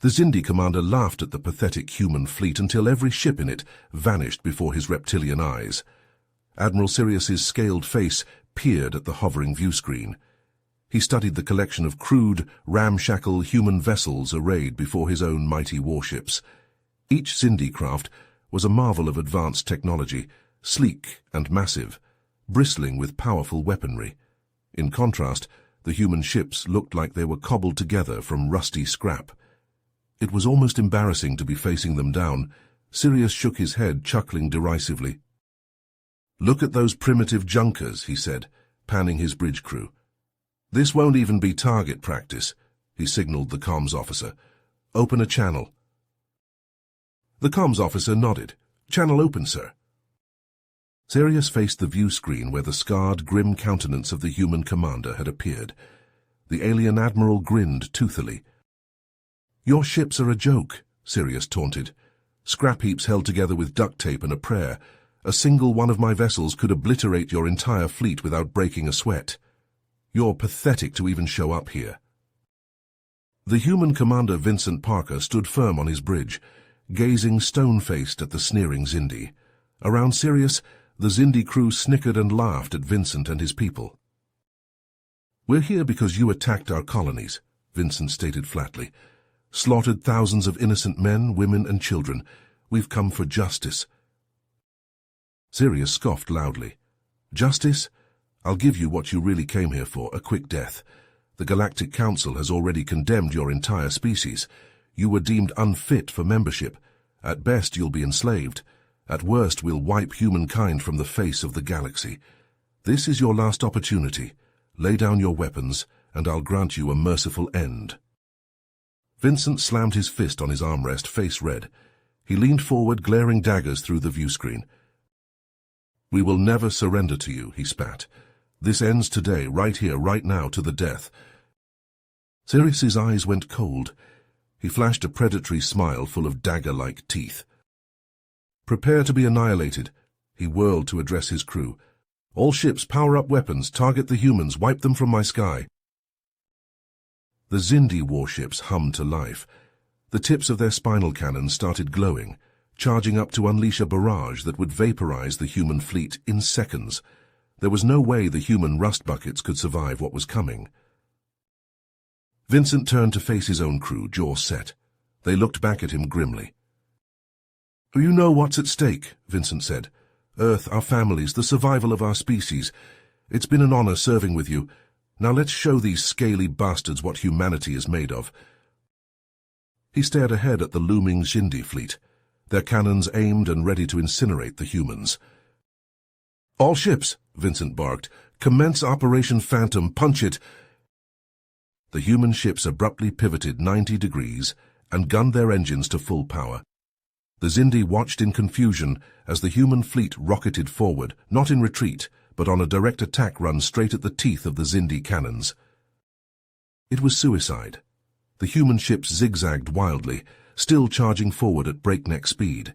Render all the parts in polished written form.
The Xindi commander laughed at the pathetic human fleet until every ship in it vanished before his reptilian eyes. Admiral Sirius's scaled face peered at the hovering viewscreen. He studied the collection of crude, ramshackle human vessels arrayed before his own mighty warships. Each Xindi craft was a marvel of advanced technology, sleek and massive, bristling with powerful weaponry. In contrast, the human ships looked like they were cobbled together from rusty scrap. It was almost embarrassing to be facing them down. Sirius shook his head, chuckling derisively. "Look at those primitive junkers," he said, panning his bridge crew. "This won't even be target practice," he signaled the comms officer. "Open a channel." The comms officer nodded. "Channel open, sir." Sirius faced the view screen where the scarred, grim countenance of the human commander had appeared. The alien admiral grinned toothily. "Your ships are a joke," Sirius taunted. "Scrap heaps held together with duct tape and a prayer. A single one of my vessels could obliterate your entire fleet without breaking a sweat. You're pathetic to even show up here." The human commander Vincent Parker stood firm on his bridge, gazing stone-faced at the sneering Xindi. Around Sirius, the Xindi crew snickered and laughed at Vincent and his people. "We're here because you attacked our colonies," Vincent stated flatly. "Slaughtered thousands of innocent men, women, and children. We've come for justice." Sirius scoffed loudly. "Justice? I'll give you what you really came here for, a quick death. The Galactic Council has already condemned your entire species. You were deemed unfit for membership. At best, you'll be enslaved. At worst, we'll wipe humankind from the face of the galaxy. This is your last opportunity. Lay down your weapons, and I'll grant you a merciful end." Vincent slammed his fist on his armrest, face red. He leaned forward, glaring daggers through the viewscreen. "We will never surrender to you," he spat. "This ends today, right here, right now, to the death." Sirius's eyes went cold. He flashed a predatory smile full of dagger-like teeth. "Prepare to be annihilated," he whirled to address his crew. "All ships, power up weapons, target the humans, wipe them from my sky." The Xindi warships hummed to life. The tips of their spinal cannons started glowing, charging up to unleash a barrage that would vaporize the human fleet in seconds. There was no way the human rust buckets could survive what was coming. Vincent turned to face his own crew, jaw set. They looked back at him grimly. "You know what's at stake," Vincent said. "Earth, our families, the survival of our species. It's been an honor serving with you. Now let's show these scaly bastards what humanity is made of." He stared ahead at the looming Xindi fleet, their cannons aimed and ready to incinerate the humans. "All ships," Vincent barked, "commence Operation Phantom, punch it." The human ships abruptly pivoted 90 degrees and gunned their engines to full power. The Xindi watched in confusion as the human fleet rocketed forward, not in retreat, but on a direct attack run straight at the teeth of the Xindi cannons. It was suicide. The human ships zigzagged wildly, still charging forward at breakneck speed.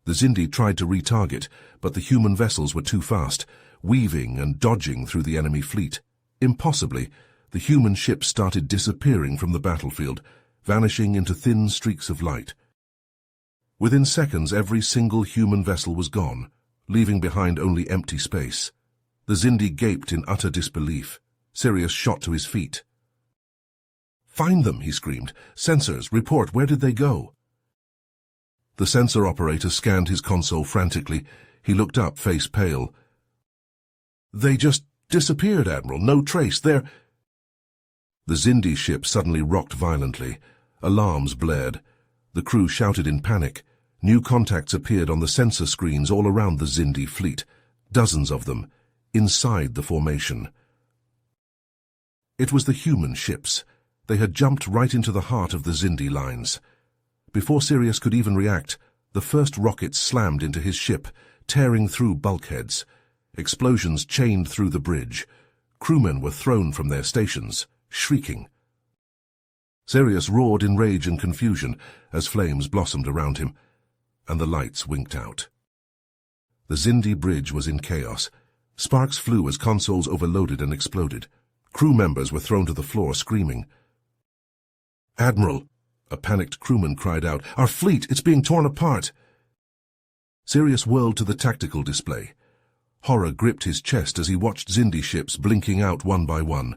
The Xindi tried to retarget, but the human vessels were too fast, weaving and dodging through the enemy fleet. Impossibly, the human ships started disappearing from the battlefield, vanishing into thin streaks of light. Within seconds, every single human vessel was gone, leaving behind only empty space. The Xindi gaped in utter disbelief. Sirius shot to his feet. "Find them," he screamed. "Sensors, report, where did they go?" The sensor operator scanned his console frantically. He looked up, face pale. "They just disappeared, Admiral. No trace. They're—" The Xindi ship suddenly rocked violently. Alarms blared. The crew shouted in panic. New contacts appeared on the sensor screens all around the Xindi fleet, dozens of them, inside the formation. It was the human ships. They had jumped right into the heart of the Xindi lines. Before Sirius could even react, the first rocket slammed into his ship, tearing through bulkheads. Explosions chained through the bridge. Crewmen were thrown from their stations, shrieking. Sirius roared in rage and confusion as flames blossomed around him, and the lights winked out. The Xindi bridge was in chaos. Sparks flew as consoles overloaded and exploded. Crew members were thrown to the floor screaming. "Admiral," A panicked crewman cried out, "Our fleet! It's being torn apart!" Sirius whirled to the tactical display. Horror gripped his chest as he watched Xindi ships blinking out one by one.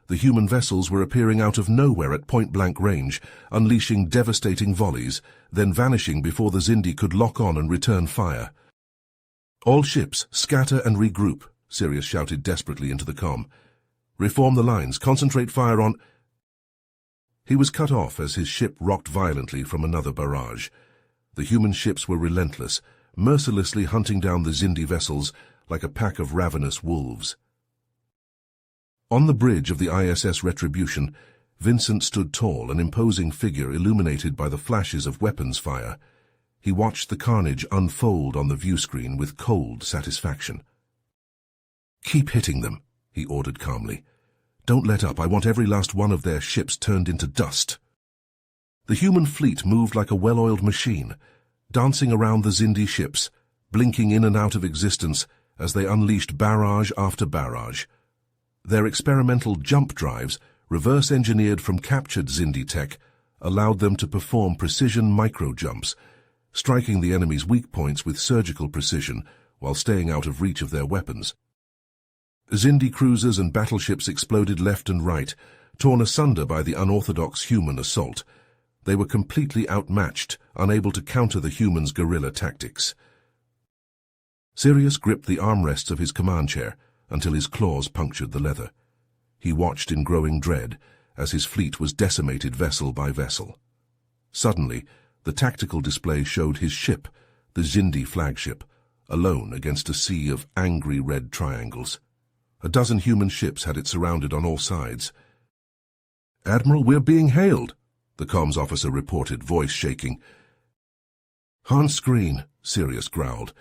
The human vessels were appearing out of nowhere at point-blank range, unleashing devastating volleys, then vanishing before the Xindi could lock on and return fire. "All ships, scatter and regroup," Sirius shouted desperately into the comm. "Reform the lines, concentrate fire on—" He was cut off as his ship rocked violently from another barrage. The human ships were relentless, mercilessly hunting down the Xindi vessels like a pack of ravenous wolves. On the bridge of the ISS Retribution, Vincent stood tall, an imposing figure illuminated by the flashes of weapons fire. He watched the carnage unfold on the viewscreen with cold satisfaction. "Keep hitting them," he ordered calmly. "Don't let up. I want every last one of their ships turned into dust." The human fleet moved like a well-oiled machine, dancing around the Xindi ships, blinking in and out of existence as they unleashed barrage after barrage. Their experimental jump drives, reverse-engineered from captured Xindi tech, allowed them to perform precision micro-jumps, striking the enemy's weak points with surgical precision while staying out of reach of their weapons. Xindi cruisers and battleships exploded left and right, torn asunder by the unorthodox human assault. They were completely outmatched, unable to counter the humans' guerrilla tactics. Sirius gripped the armrests of his command chair until his claws punctured the leather. He watched in growing dread as his fleet was decimated vessel by vessel. Suddenly, the tactical display showed his ship, the Xindi flagship, alone against a sea of angry red triangles. A dozen human ships had it surrounded on all sides. "Admiral, we're being hailed," the comms officer reported, voice shaking. "On screen," Sirius growled.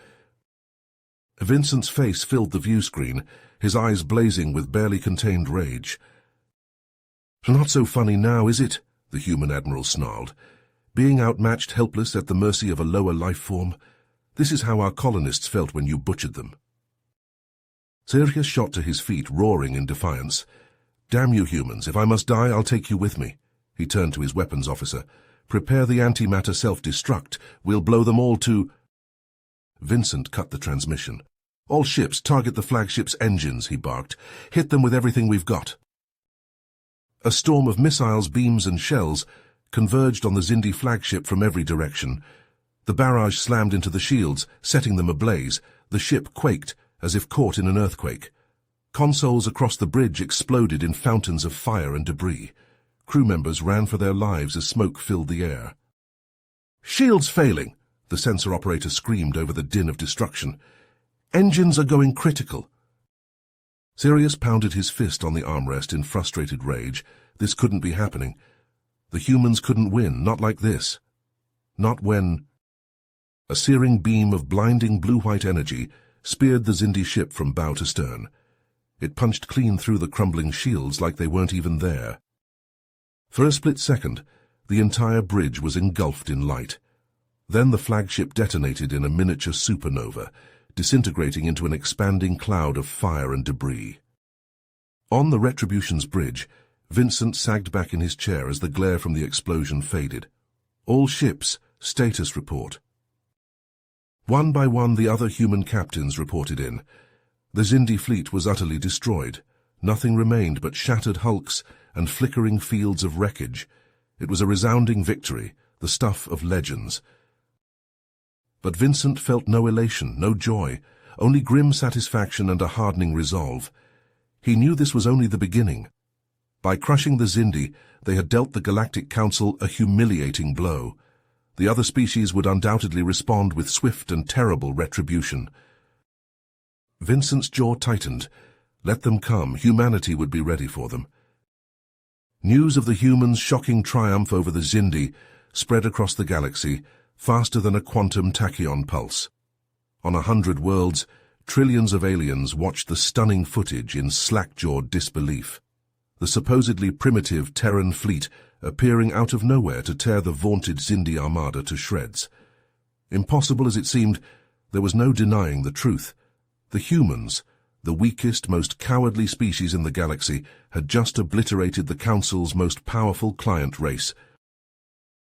Vincent's face filled the viewscreen, his eyes blazing with barely contained rage. "Not so funny now, is it?" the human admiral snarled. "Being outmatched, helpless, at the mercy of a lower life form. This is how our colonists felt when you butchered them." Sirius shot to his feet, roaring in defiance. "Damn you humans, if I must die, I'll take you with me." He turned to his weapons officer. "Prepare the antimatter self-destruct. We'll blow them all to—" Vincent cut the transmission. "All ships, target the flagship's engines," he barked. "Hit them with everything we've got." A storm of missiles, beams and shells converged on the Xindi flagship from every direction. The barrage slammed into the shields, setting them ablaze. The ship quaked, as if caught in an earthquake. Consoles across the bridge exploded in fountains of fire and debris. Crew members ran for their lives as smoke filled the air. "Shields failing!" the sensor operator screamed over the din of destruction. "Engines are going critical." Sirius pounded his fist on the armrest in frustrated rage. This couldn't be happening. The humans couldn't win, not like this. Not when... A searing beam of blinding blue-white energy speared the Xindi ship from bow to stern. It punched clean through the crumbling shields like they weren't even there. For a split second, the entire bridge was engulfed in light. Then the flagship detonated in a miniature supernova, disintegrating into an expanding cloud of fire and debris. On the Retribution's bridge, Vincent sagged back in his chair as the glare from the explosion faded. "All ships, status report." One by one, the other human captains reported in. The Xindi fleet was utterly destroyed. Nothing remained but shattered hulks and flickering fields of wreckage. It was a resounding victory, the stuff of legends. But Vincent felt no elation, no joy, only grim satisfaction and a hardening resolve. He knew this was only the beginning. By crushing the Xindi, they had dealt the Galactic Council a humiliating blow. The other species would undoubtedly respond with swift and terrible retribution. Vincent's jaw tightened. Let them come, humanity would be ready for them. News of the humans' shocking triumph over the Xindi spread across the galaxy, faster than a quantum tachyon pulse. On 100 worlds, trillions of aliens watched the stunning footage in slack-jawed disbelief. The supposedly primitive Terran fleet appearing out of nowhere to tear the vaunted Xindi armada to shreds. Impossible as it seemed, there was no denying the truth. The humans, the weakest, most cowardly species in the galaxy, had just obliterated the Council's most powerful client race.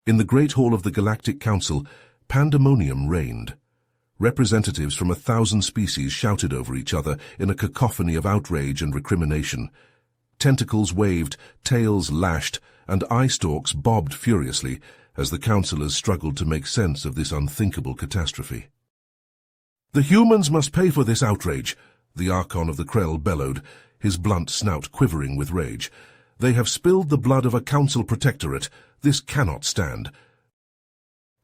In the Great Hall of the Galactic Council, pandemonium reigned. Representatives from 1,000 species shouted over each other in a cacophony of outrage and recrimination. Tentacles waved, tails lashed, and eye stalks bobbed furiously as the councillors struggled to make sense of this unthinkable catastrophe. "The humans must pay for this outrage," the Archon of the Krell bellowed, his blunt snout quivering with rage. "They have spilled the blood of a council protectorate. This cannot stand."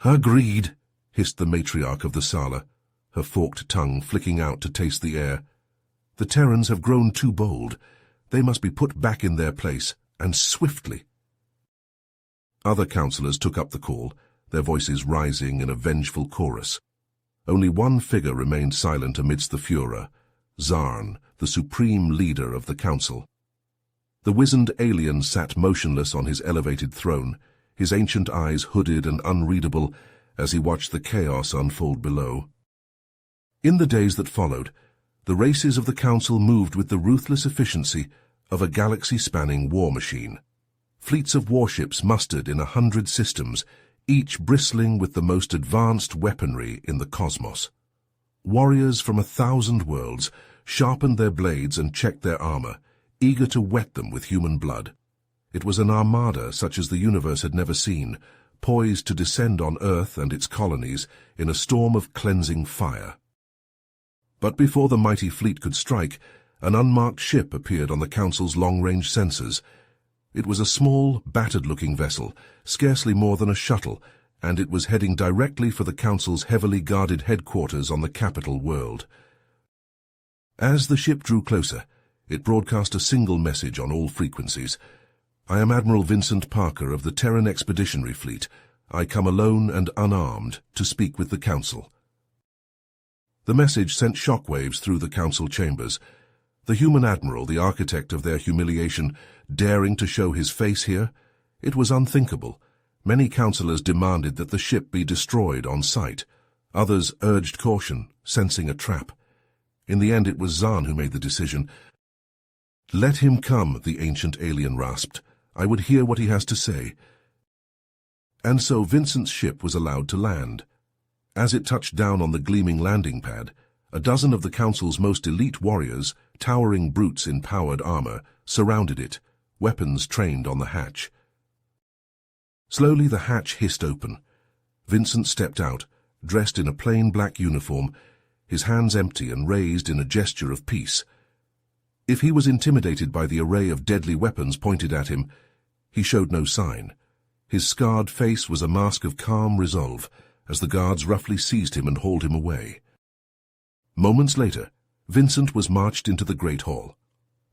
"Agreed," hissed the matriarch of the Sala, her forked tongue flicking out to taste the air. "The Terrans have grown too bold. They must be put back in their place, and swiftly." Other councillors took up the call, their voices rising in a vengeful chorus. Only one figure remained silent amidst the furor, Zarn, the supreme leader of the council. The wizened alien sat motionless on his elevated throne, his ancient eyes hooded and unreadable as he watched the chaos unfold below. In the days that followed, the races of the council moved with the ruthless efficiency of a galaxy-spanning war machine. Fleets of warships mustered in 100 systems, each bristling with the most advanced weaponry in the cosmos. Warriors from 1,000 worlds sharpened their blades and checked their armor, eager to wet them with human blood. It was an armada such as the universe had never seen, poised to descend on Earth and its colonies in a storm of cleansing fire. But before the mighty fleet could strike, an unmarked ship appeared on the Council's long-range sensors. It was a small, battered-looking vessel, scarcely more than a shuttle, and it was heading directly for the Council's heavily guarded headquarters on the capital world. As the ship drew closer, it broadcast a single message on all frequencies. "I am Admiral Vincent Parker of the Terran Expeditionary Fleet. I come alone and unarmed to speak with the Council." The message sent shockwaves through the Council chambers. The human admiral, the architect of their humiliation, daring to show his face here? It was unthinkable. Many councillors demanded that the ship be destroyed on sight. Others urged caution, sensing a trap. In the end, it was Zahn who made the decision. "Let him come," the ancient alien rasped. "I would hear what he has to say." And so Vincent's ship was allowed to land. As it touched down on the gleaming landing pad, a dozen of the Council's most elite warriors, towering brutes in powered armor, surrounded it, weapons trained on the hatch. Slowly the hatch hissed open. Vincent stepped out, dressed in a plain black uniform, his hands empty and raised in a gesture of peace. If he was intimidated by the array of deadly weapons pointed at him, he showed no sign. His scarred face was a mask of calm resolve as the guards roughly seized him and hauled him away. Moments later, Vincent was marched into the Great Hall.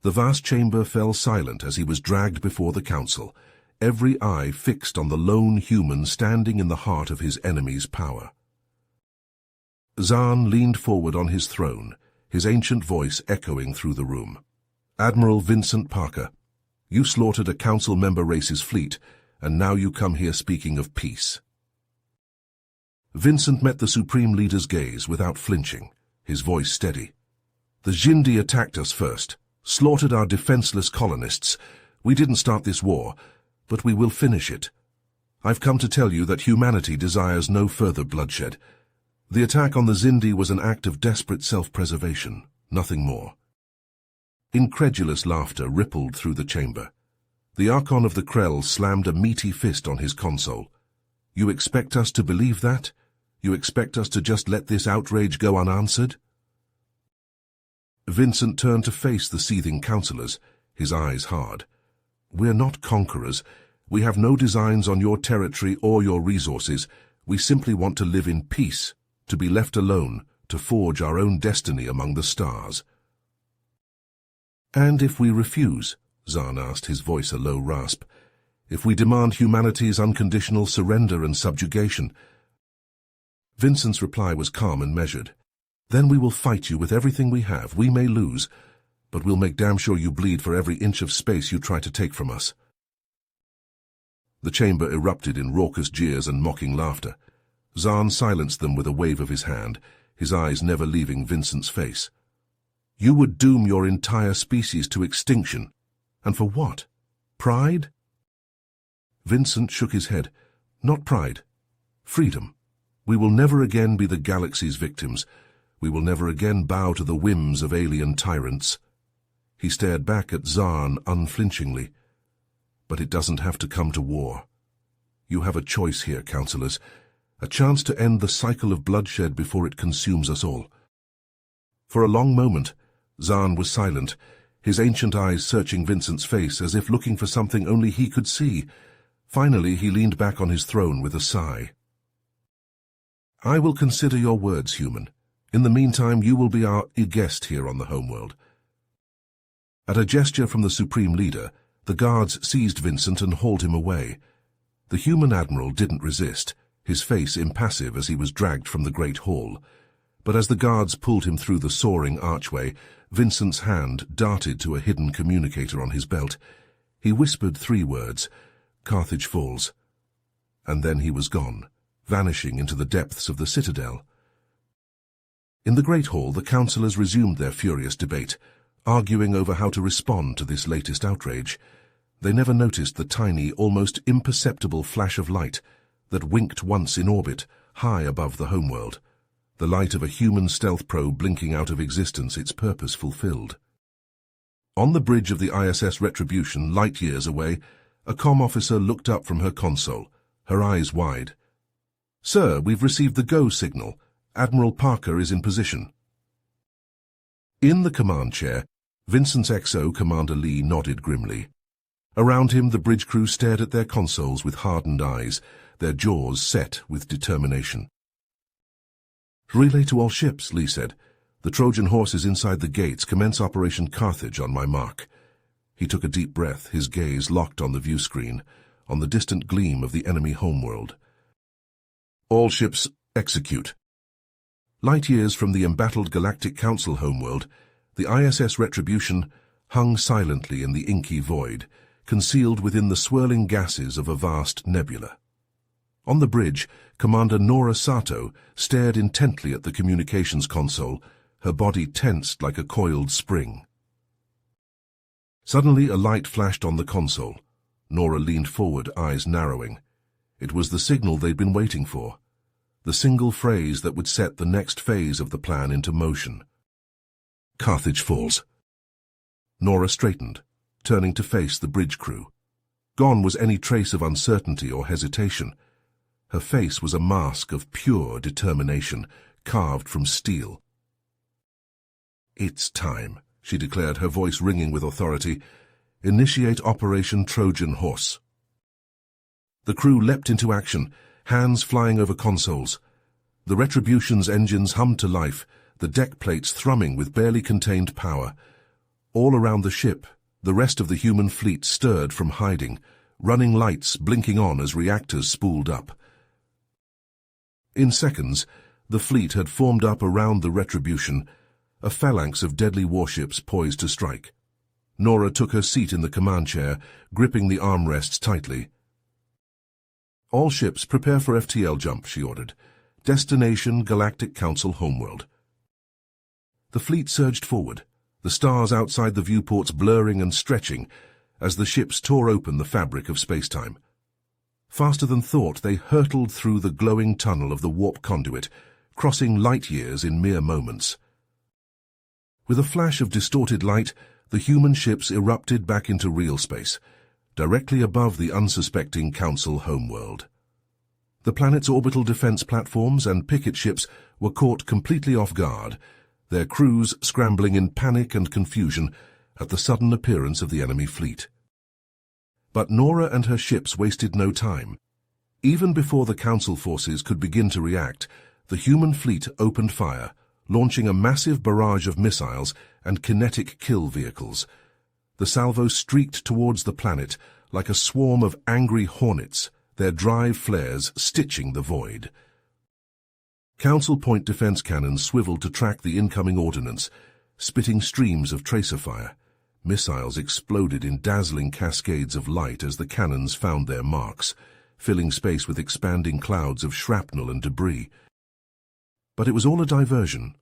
The vast chamber fell silent as he was dragged before the Council, every eye fixed on the lone human standing in the heart of his enemy's power. Zahn leaned forward on his throne, his ancient voice echoing through the room. "Admiral Vincent Parker, you slaughtered a Council member race's fleet, and now you come here speaking of peace." Vincent met the Supreme Leader's gaze without flinching, his voice steady. "The Xindi attacked us first, slaughtered our defenseless colonists. We didn't start this war, but we will finish it. I've come to tell you that humanity desires no further bloodshed. The attack on the Xindi was an act of desperate self-preservation, nothing more." Incredulous laughter rippled through the chamber. The Archon of the Krell slammed a meaty fist on his console. "You expect us to believe that? You expect us to just let this outrage go unanswered?" Vincent turned to face the seething councillors, his eyes hard. "We're not conquerors. We have no designs on your territory or your resources. We simply want to live in peace, to be left alone, to forge our own destiny among the stars." "And if we refuse?" Zahn asked, his voice a low rasp. "If we demand humanity's unconditional surrender and subjugation?" Vincent's reply was calm and measured. "Then we will fight you with everything we have. We may lose, but we'll make damn sure you bleed for every inch of space you try to take from us." The chamber erupted in raucous jeers and mocking laughter. Zahn silenced them with a wave of his hand, his eyes never leaving Vincent's face. "You would doom your entire species to extinction. And for what? Pride?" Vincent shook his head. Not pride. Freedom. We will never again be the galaxy's victims. We will never again bow to the whims of alien tyrants. He stared back at Zhaan unflinchingly. But it doesn't have to come to war. You have a choice here, councillors. A chance to end the cycle of bloodshed before it consumes us all. For a long moment, Zhaan was silent, his ancient eyes searching Vincent's face as if looking for something only he could see. Finally, he leaned back on his throne with a sigh. I will consider your words, human. In the meantime, you will be our guest here on the homeworld. At a gesture from the Supreme Leader, the guards seized Vincent and hauled him away. The human admiral didn't resist, his face impassive as he was dragged from the great hall. But as the guards pulled him through the soaring archway, Vincent's hand darted to a hidden communicator on his belt. He whispered 3 words, Carthage falls. And then he was gone, vanishing into the depths of the citadel. In the great hall, the councillors resumed their furious debate, arguing over how to respond to this latest outrage. They never noticed the tiny, almost imperceptible flash of light that winked once in orbit, high above the homeworld. The light of a human stealth probe blinking out of existence, its purpose fulfilled. On the bridge of the ISS Retribution, light years away, a comm officer looked up from her console, her eyes wide. Sir, we've received the go signal. Admiral Parker is in position. In the command chair, Vincent's XO, Commander Lee, nodded grimly. Around him, the bridge crew stared at their consoles with hardened eyes, their jaws set with determination. Relay to all ships, Lee said. The Trojan horse is inside the gates. Commence Operation Carthage on my mark. He took a deep breath, his gaze locked on the view screen, on the distant gleam of the enemy homeworld. All ships, execute. Light years from the embattled Galactic Council homeworld, the ISS Retribution hung silently in the inky void, concealed within the swirling gases of a vast nebula. On the bridge, Commander Nora Sato stared intently at the communications console, her body tensed like a coiled spring. Suddenly, a light flashed on the console. Nora leaned forward, eyes narrowing. It was the signal they'd been waiting for, the single phrase that would set the next phase of the plan into motion. Carthage falls. Nora straightened, turning to face the bridge crew. Gone was any trace of uncertainty or hesitation. Her face was a mask of pure determination, carved from steel. It's time, she declared, her voice ringing with authority. Initiate Operation Trojan Horse. The crew leapt into action, hands flying over consoles. The Retribution's engines hummed to life, the deck plates thrumming with barely contained power. All around the ship, the rest of the human fleet stirred from hiding, running lights blinking on as reactors spooled up. In seconds, the fleet had formed up around the Retribution, a phalanx of deadly warships poised to strike. Nora took her seat in the command chair, gripping the armrests tightly. All ships prepare for FTL jump, she ordered. Destination Galactic Council homeworld. The fleet surged forward, the stars outside the viewports blurring and stretching as the ships tore open the fabric of spacetime. Faster than thought, they hurtled through the glowing tunnel of the warp conduit, crossing light years in mere moments. With a flash of distorted light, the human ships erupted back into real space, directly above the unsuspecting Council homeworld. The planet's orbital defense platforms and picket ships were caught completely off guard, their crews scrambling in panic and confusion at the sudden appearance of the enemy fleet. But Nora and her ships wasted no time. Even before the Council forces could begin to react, the human fleet opened fire, launching a massive barrage of missiles and kinetic kill vehicles. The salvo streaked towards the planet like a swarm of angry hornets, their drive flares stitching the void. Council point defense cannons swiveled to track the incoming ordnance, spitting streams of tracer fire. Missiles exploded in dazzling cascades of light as the cannons found their marks, filling space with expanding clouds of shrapnel and debris. But it was all a diversion.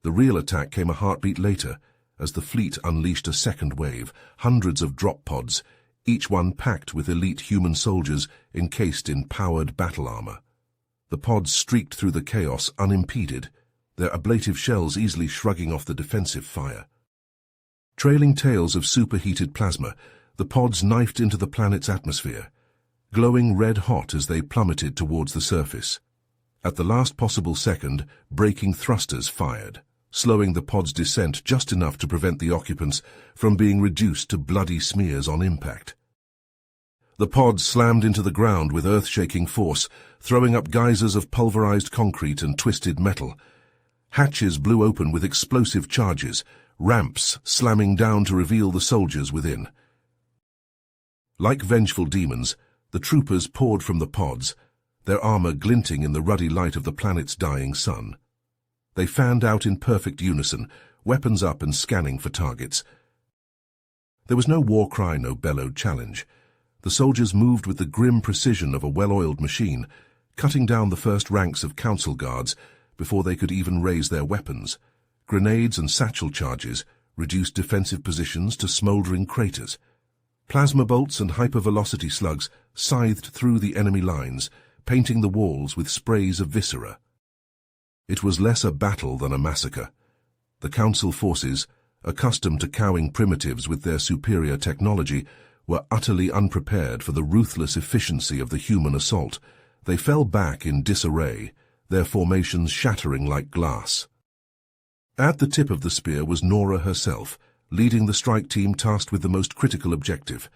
The real attack came a heartbeat later, as the fleet unleashed a second wave, hundreds of drop pods, each one packed with elite human soldiers encased in powered battle armor. The pods streaked through the chaos unimpeded, their ablative shells easily shrugging off the defensive fire. Trailing tails of superheated plasma, the pods knifed into the planet's atmosphere, glowing red-hot as they plummeted towards the surface. At the last possible second, braking thrusters fired, slowing the pod's descent just enough to prevent the occupants from being reduced to bloody smears on impact. The pods slammed into the ground with earth-shaking force, throwing up geysers of pulverized concrete and twisted metal. Hatches blew open with explosive charges, ramps slamming down to reveal the soldiers within. Like vengeful demons, the troopers poured from the pods, their armor glinting in the ruddy light of the planet's dying sun. They fanned out in perfect unison, weapons up and scanning for targets. There was no war cry, no bellowed challenge. The soldiers moved with the grim precision of a well-oiled machine, cutting down the first ranks of council guards before they could even raise their weapons. Grenades and satchel charges reduced defensive positions to smoldering craters. Plasma bolts and hypervelocity slugs scythed through the enemy lines, painting the walls with sprays of viscera. It was less a battle than a massacre. The council forces, accustomed to cowing primitives with their superior technology, were utterly unprepared for the ruthless efficiency of the human assault. They fell back in disarray, their formations shattering like glass. At the tip of the spear was Nora herself, leading the strike team tasked with the most critical objective,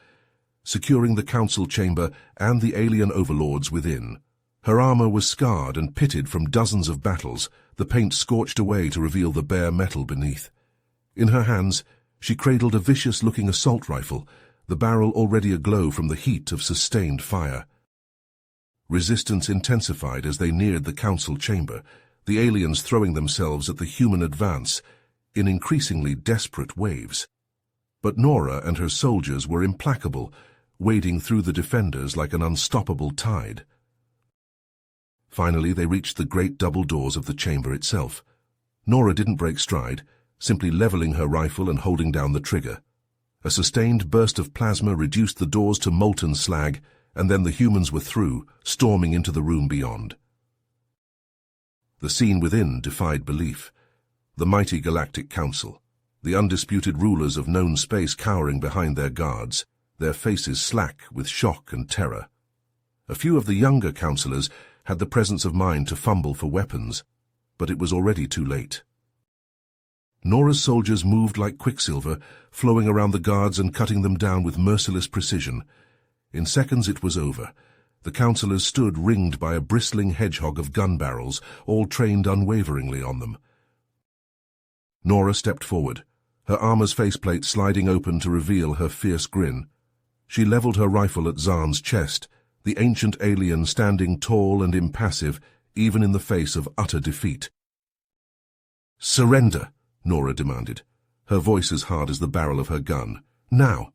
securing the council chamber and the alien overlords within. Her armor was scarred and pitted from dozens of battles, the paint scorched away to reveal the bare metal beneath. In her hands, she cradled a vicious-looking assault rifle, the barrel already aglow from the heat of sustained fire. Resistance intensified as they neared the council chamber, the aliens throwing themselves at the human advance in increasingly desperate waves. But Nora and her soldiers were implacable, wading through the defenders like an unstoppable tide. Finally, they reached the great double doors of the chamber itself. Nora didn't break stride, simply leveling her rifle and holding down the trigger. A sustained burst of plasma reduced the doors to molten slag, and then the humans were through, storming into the room beyond. The scene within defied belief. The mighty Galactic Council, the undisputed rulers of known space cowering behind their guards, their faces slack with shock and terror. A few of the younger councillors had the presence of mind to fumble for weapons, but it was already too late. Nora's soldiers moved like quicksilver, flowing around the guards and cutting them down with merciless precision. In seconds it was over. The councillors stood ringed by a bristling hedgehog of gun barrels, all trained unwaveringly on them. Nora stepped forward, her armor's faceplate sliding open to reveal her fierce grin. She leveled her rifle at Zahn's chest, the ancient alien standing tall and impassive, even in the face of utter defeat. "Surrender," Nora demanded, her voice as hard as the barrel of her gun. "Now."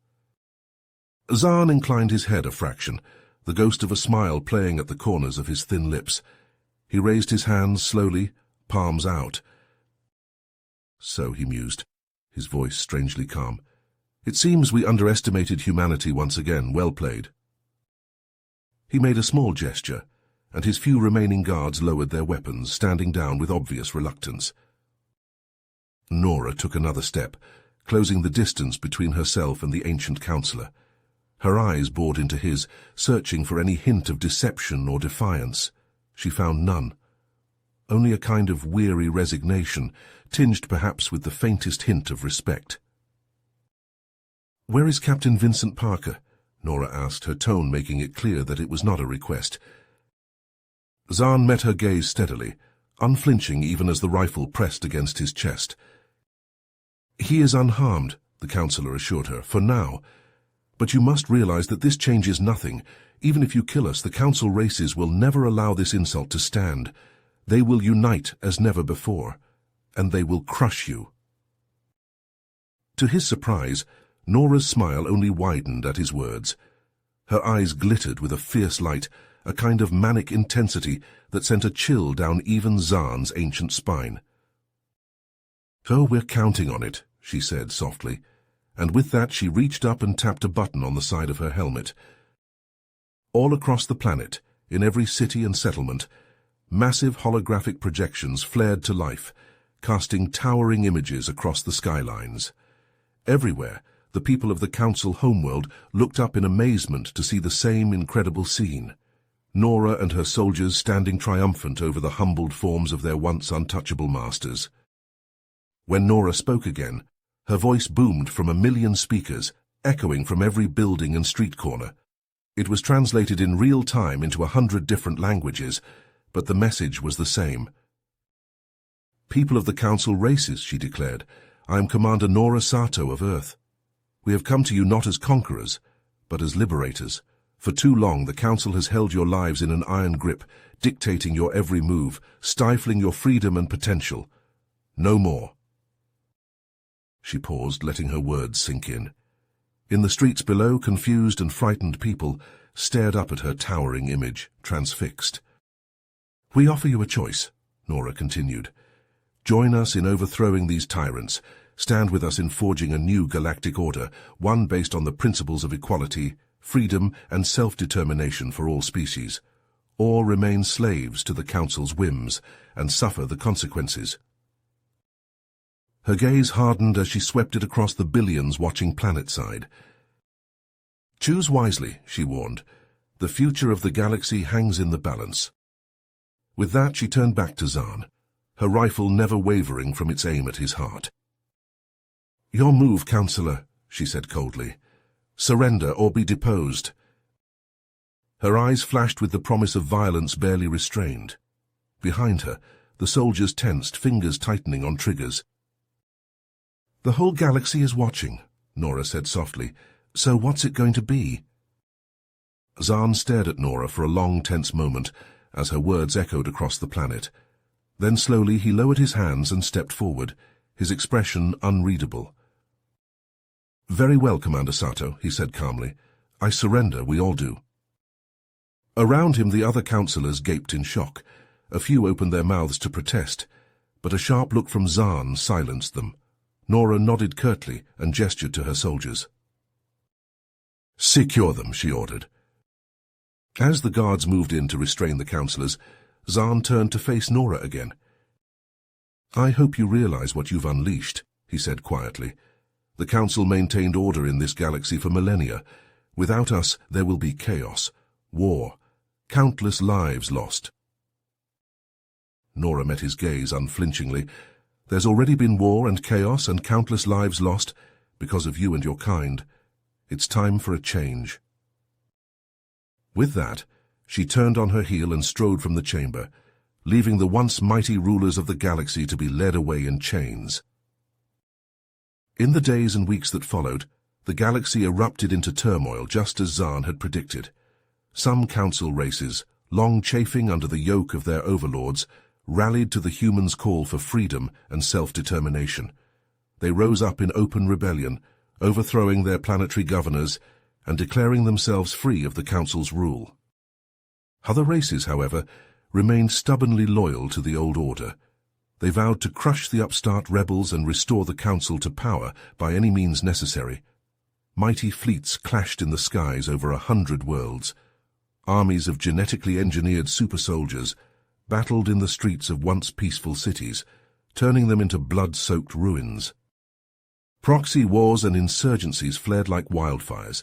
Zahn inclined his head a fraction, the ghost of a smile playing at the corners of his thin lips. He raised his hands slowly, palms out. "So," he mused, his voice strangely calm, "it seems we underestimated humanity once again. Well played." He made a small gesture, and his few remaining guards lowered their weapons, standing down with obvious reluctance. Nora took another step, closing the distance between herself and the ancient councillor. Her eyes bored into his, searching for any hint of deception or defiance. She found none. Only a kind of weary resignation, tinged perhaps with the faintest hint of respect. "Where is Captain Vincent Parker?" Nora asked, her tone making it clear that it was not a request. Zahn met her gaze steadily, unflinching even as the rifle pressed against his chest. "He is unharmed," the councillor assured her, "for now. But you must realize that this changes nothing. Even if you kill us, the council races will never allow this insult to stand. They will unite as never before, and they will crush you." To his surprise, Nora's smile only widened at his words. Her eyes glittered with a fierce light, a kind of manic intensity that sent a chill down even Zahn's ancient spine. "Oh, we're counting on it," she said softly, and with that she reached up and tapped a button on the side of her helmet. All across the planet, in every city and settlement, massive holographic projections flared to life, casting towering images across the skylines. Everywhere, the people of the Council homeworld looked up in amazement to see the same incredible scene. Nora and her soldiers standing triumphant over the humbled forms of their once untouchable masters. When Nora spoke again, her voice boomed from 1,000,000 speakers, echoing from every building and street corner. It was translated in real time into 100 different languages, but the message was the same. "People of the Council races," she declared, "I am Commander Nora Sato of Earth. We have come to you not as conquerors, but as liberators. For too long the Council has held your lives in an iron grip, dictating your every move, stifling your freedom and potential. No more." She paused, letting her words sink in. In the streets below, confused and frightened people stared up at her towering image, transfixed. "We offer you a choice," Nora continued. "Join us in overthrowing these tyrants. Stand with us in forging a new galactic order, one based on the principles of equality, freedom, and self-determination for all species. Or remain slaves to the Council's whims and suffer the consequences." Her gaze hardened as she swept it across the billions watching planetside. "Choose wisely," she warned. "The future of the galaxy hangs in the balance." With that, she turned back to Zahn, her rifle never wavering from its aim at his heart. "Your move, Counselor," she said coldly. "Surrender or be deposed." Her eyes flashed with the promise of violence barely restrained. Behind her, the soldiers tensed, fingers tightening on triggers. "The whole galaxy is watching," Nora said softly. "So what's it going to be?" Zahn stared at Nora for a long, tense moment as her words echoed across the planet. Then slowly he lowered his hands and stepped forward, his expression unreadable. "Very well, Commander Sato," he said calmly. "I surrender, we all do." Around him the other councillors gaped in shock. A few opened their mouths to protest, but a sharp look from Zahn silenced them. Nora nodded curtly and gestured to her soldiers. "Secure them," she ordered. As the guards moved in to restrain the councillors, Zahn turned to face Nora again. "I hope you realize what you've unleashed," he said quietly. "The Council maintained order in this galaxy for millennia. Without us, there will be chaos, war, countless lives lost." Nora met his gaze unflinchingly. "There's already been war and chaos and countless lives lost because of you and your kind. It's time for a change." With that, she turned on her heel and strode from the chamber, leaving the once mighty rulers of the galaxy to be led away in chains. In the days and weeks that followed, the galaxy erupted into turmoil just as Zahn had predicted. Some council races, long chafing under the yoke of their overlords, rallied to the humans' call for freedom and self-determination. They rose up in open rebellion, overthrowing their planetary governors and declaring themselves free of the Council's rule. Other races, however, remained stubbornly loyal to the old order. They vowed to crush the upstart rebels and restore the Council to power by any means necessary. Mighty fleets clashed in the skies over 100 worlds. Armies of genetically engineered super-soldiers battled in the streets of once peaceful cities, turning them into blood-soaked ruins. Proxy wars and insurgencies flared like wildfires,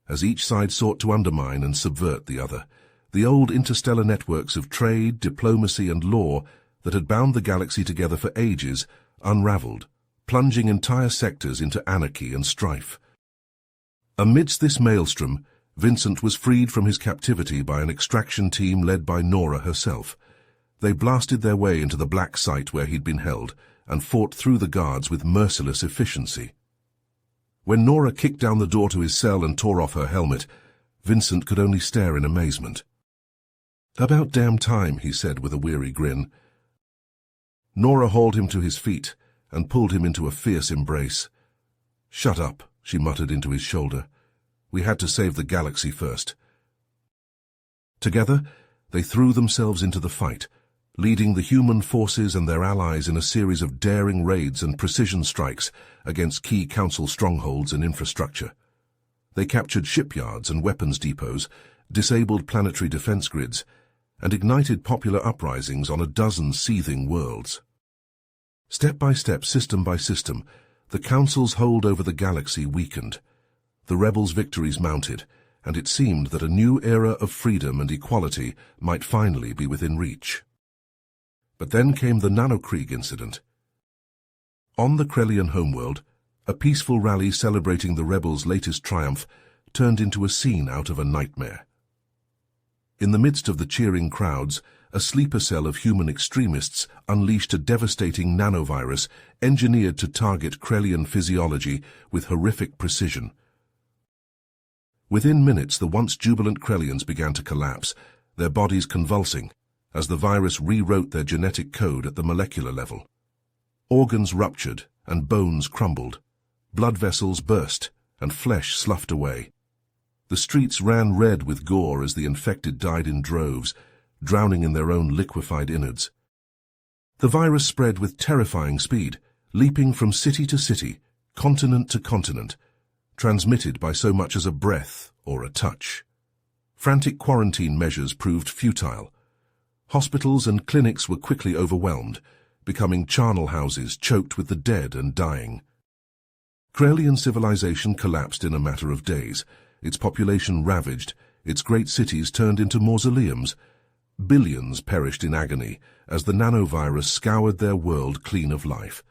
as each side sought to undermine and subvert the other. The old interstellar networks of trade, diplomacy, and law that had bound the galaxy together for ages unraveled, plunging entire sectors into anarchy and strife. Amidst this maelstrom, Vincent was freed from his captivity by an extraction team led by Nora herself. They blasted their way into the black site where he'd been held and fought through the guards with merciless efficiency. When Nora kicked down the door to his cell and tore off her helmet, Vincent could only stare in amazement. "About damn time," he said with a weary grin. Nora hauled him to his feet and pulled him into a fierce embrace. "Shut up," she muttered into his shoulder. "We had to save the galaxy first." Together, they threw themselves into the fight, leading the human forces and their allies in a series of daring raids and precision strikes against key council strongholds and infrastructure. They captured shipyards and weapons depots, disabled planetary defense grids, and ignited popular uprisings on a dozen seething worlds. Step by step, system by system, the Council's hold over the galaxy weakened. The rebels' victories mounted, and it seemed that a new era of freedom and equality might finally be within reach. But then came the Nanokrieg incident. On the Krellian homeworld, a peaceful rally celebrating the rebels' latest triumph turned into a scene out of a nightmare. In the midst of the cheering crowds, a sleeper cell of human extremists unleashed a devastating nanovirus engineered to target Krellian physiology with horrific precision. Within minutes, the once jubilant Krellians began to collapse, their bodies convulsing, as the virus rewrote their genetic code at the molecular level. Organs ruptured and bones crumbled. Blood vessels burst and flesh sloughed away. The streets ran red with gore as the infected died in droves, drowning in their own liquefied innards. The virus spread with terrifying speed, leaping from city to city, continent to continent, transmitted by so much as a breath or a touch. Frantic quarantine measures proved futile. Hospitals and clinics were quickly overwhelmed, becoming charnel houses choked with the dead and dying. Krellian civilization collapsed in a matter of days, its population ravaged, its great cities turned into mausoleums. Billions perished in agony as the nanovirus scoured their world clean of life.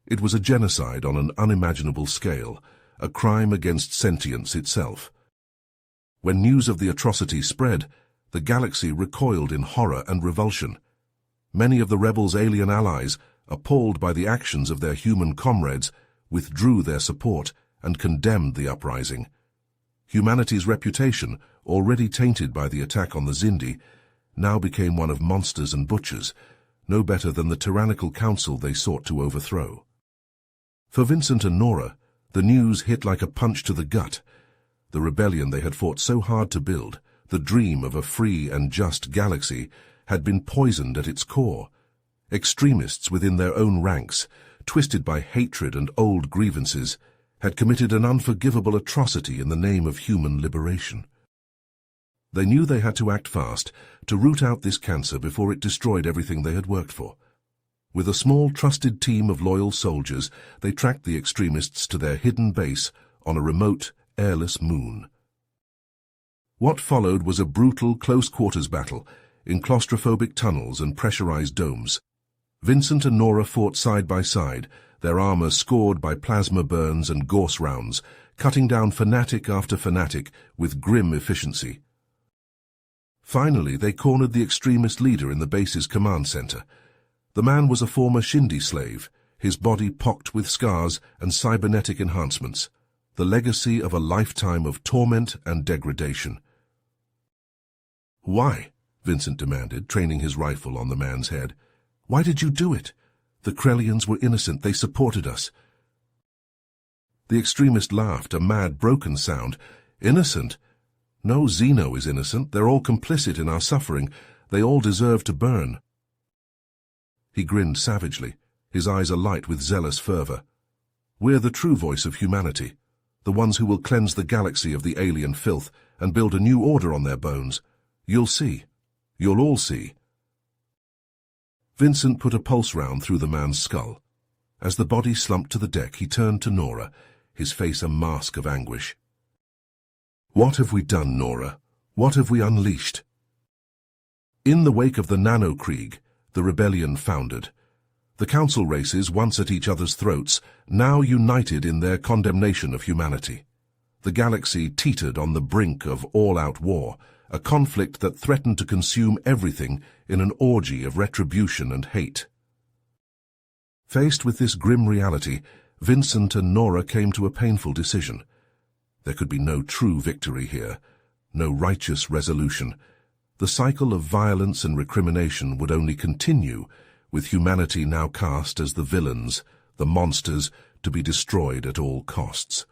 It was a genocide on an unimaginable scale, a crime against sentience itself. When news of the atrocity spread, the galaxy recoiled in horror and revulsion. Many of the rebels' alien allies, appalled by the actions of their human comrades, withdrew their support and condemned the uprising. Humanity's reputation, already tainted by the attack on the Xindi, now became one of monsters and butchers, no better than the tyrannical council they sought to overthrow. For Vincent and Nora, the news hit like a punch to the gut. The rebellion they had fought so hard to build, the dream of a free and just galaxy, had been poisoned at its core. Extremists within their own ranks, twisted by hatred and old grievances, had committed an unforgivable atrocity in the name of human liberation. They knew they had to act fast, to root out this cancer before it destroyed everything they had worked for. With a small, trusted team of loyal soldiers, they tracked the extremists to their hidden base on a remote, airless moon. What followed was a brutal, close-quarters battle in claustrophobic tunnels and pressurized domes. Vincent and Nora fought side by side, their armor scored by plasma burns and Gauss rounds, cutting down fanatic after fanatic with grim efficiency. Finally, they cornered the extremist leader in the base's command center. The man was a former Xindi slave, his body pocked with scars and cybernetic enhancements, the legacy of a lifetime of torment and degradation. "Why?" Vincent demanded, training his rifle on the man's head. "Why did you do it? The Krellians were innocent. They supported us." The extremist laughed, a mad, broken sound. "Innocent? No Xeno is innocent. They're all complicit in our suffering. They all deserve to burn." He grinned savagely, his eyes alight with zealous fervor. "We're the true voice of humanity, the ones who will cleanse the galaxy of the alien filth and build a new order on their bones. You'll see. You'll all see." Vincent put a pulse round through the man's skull. As the body slumped to the deck, he turned to Nora, his face a mask of anguish. "What have we done, Nora? What have we unleashed?" In the wake of the Nanokrieg, the rebellion foundered. The council races, once at each other's throats, now united in their condemnation of humanity. The galaxy teetered on the brink of all-out war, a conflict that threatened to consume everything in an orgy of retribution and hate. Faced with this grim reality, Vincent and Nora came to a painful decision. There could be no true victory here, no righteous resolution. The cycle of violence and recrimination would only continue, with humanity now cast as the villains, the monsters, to be destroyed at all costs.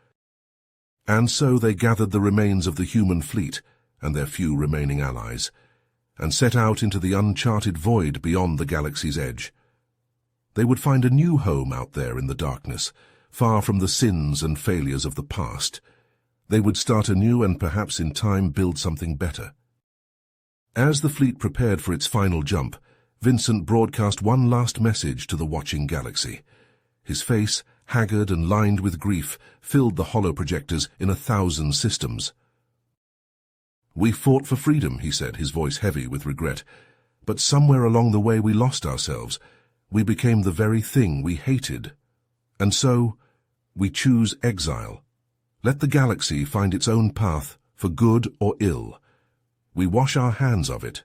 And so they gathered the remains of the human fleet and their few remaining allies. and set out into the uncharted void beyond the galaxy's edge. They would find a new home out there in the darkness, far from the sins and failures of the past. They would start anew and perhaps in time build something better. As the fleet prepared for its final jump, Vincent broadcast one last message to the watching galaxy. His face, haggard and lined with grief, filled the holoprojectors in 1,000 systems. "We fought for freedom," he said, his voice heavy with regret. "But somewhere along the way we lost ourselves. We became the very thing we hated. And so, we choose exile. Let the galaxy find its own path, for good or ill. We wash our hands of it."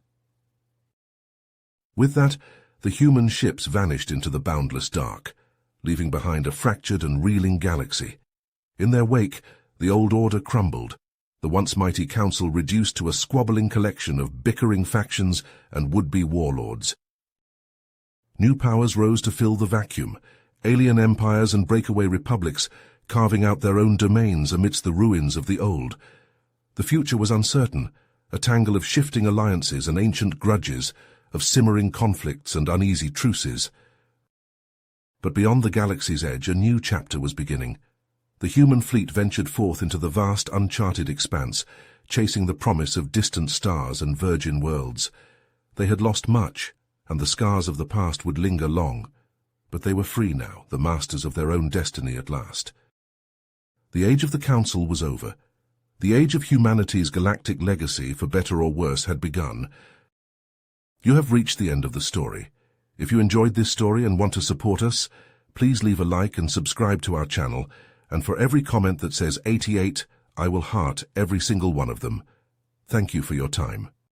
With that, the human ships vanished into the boundless dark, leaving behind a fractured and reeling galaxy. In their wake, the old order crumbled, the once mighty council reduced to a squabbling collection of bickering factions and would-be warlords. New powers rose to fill the vacuum, alien empires and breakaway republics carving out their own domains amidst the ruins of the old. The future was uncertain, a tangle of shifting alliances and ancient grudges, of simmering conflicts and uneasy truces. But beyond the galaxy's edge, a new chapter was beginning. The human fleet ventured forth into the vast, uncharted expanse, chasing the promise of distant stars and virgin worlds. They had lost much, and the scars of the past would linger long, but they were free now, the masters of their own destiny at last. The age of the Council was over. The age of humanity's galactic legacy, for better or worse, had begun. You have reached the end of the story. If you enjoyed this story and want to support us, please leave a like and subscribe to our channel, and for every comment that says 88, I will heart every single one of them. Thank you for your time.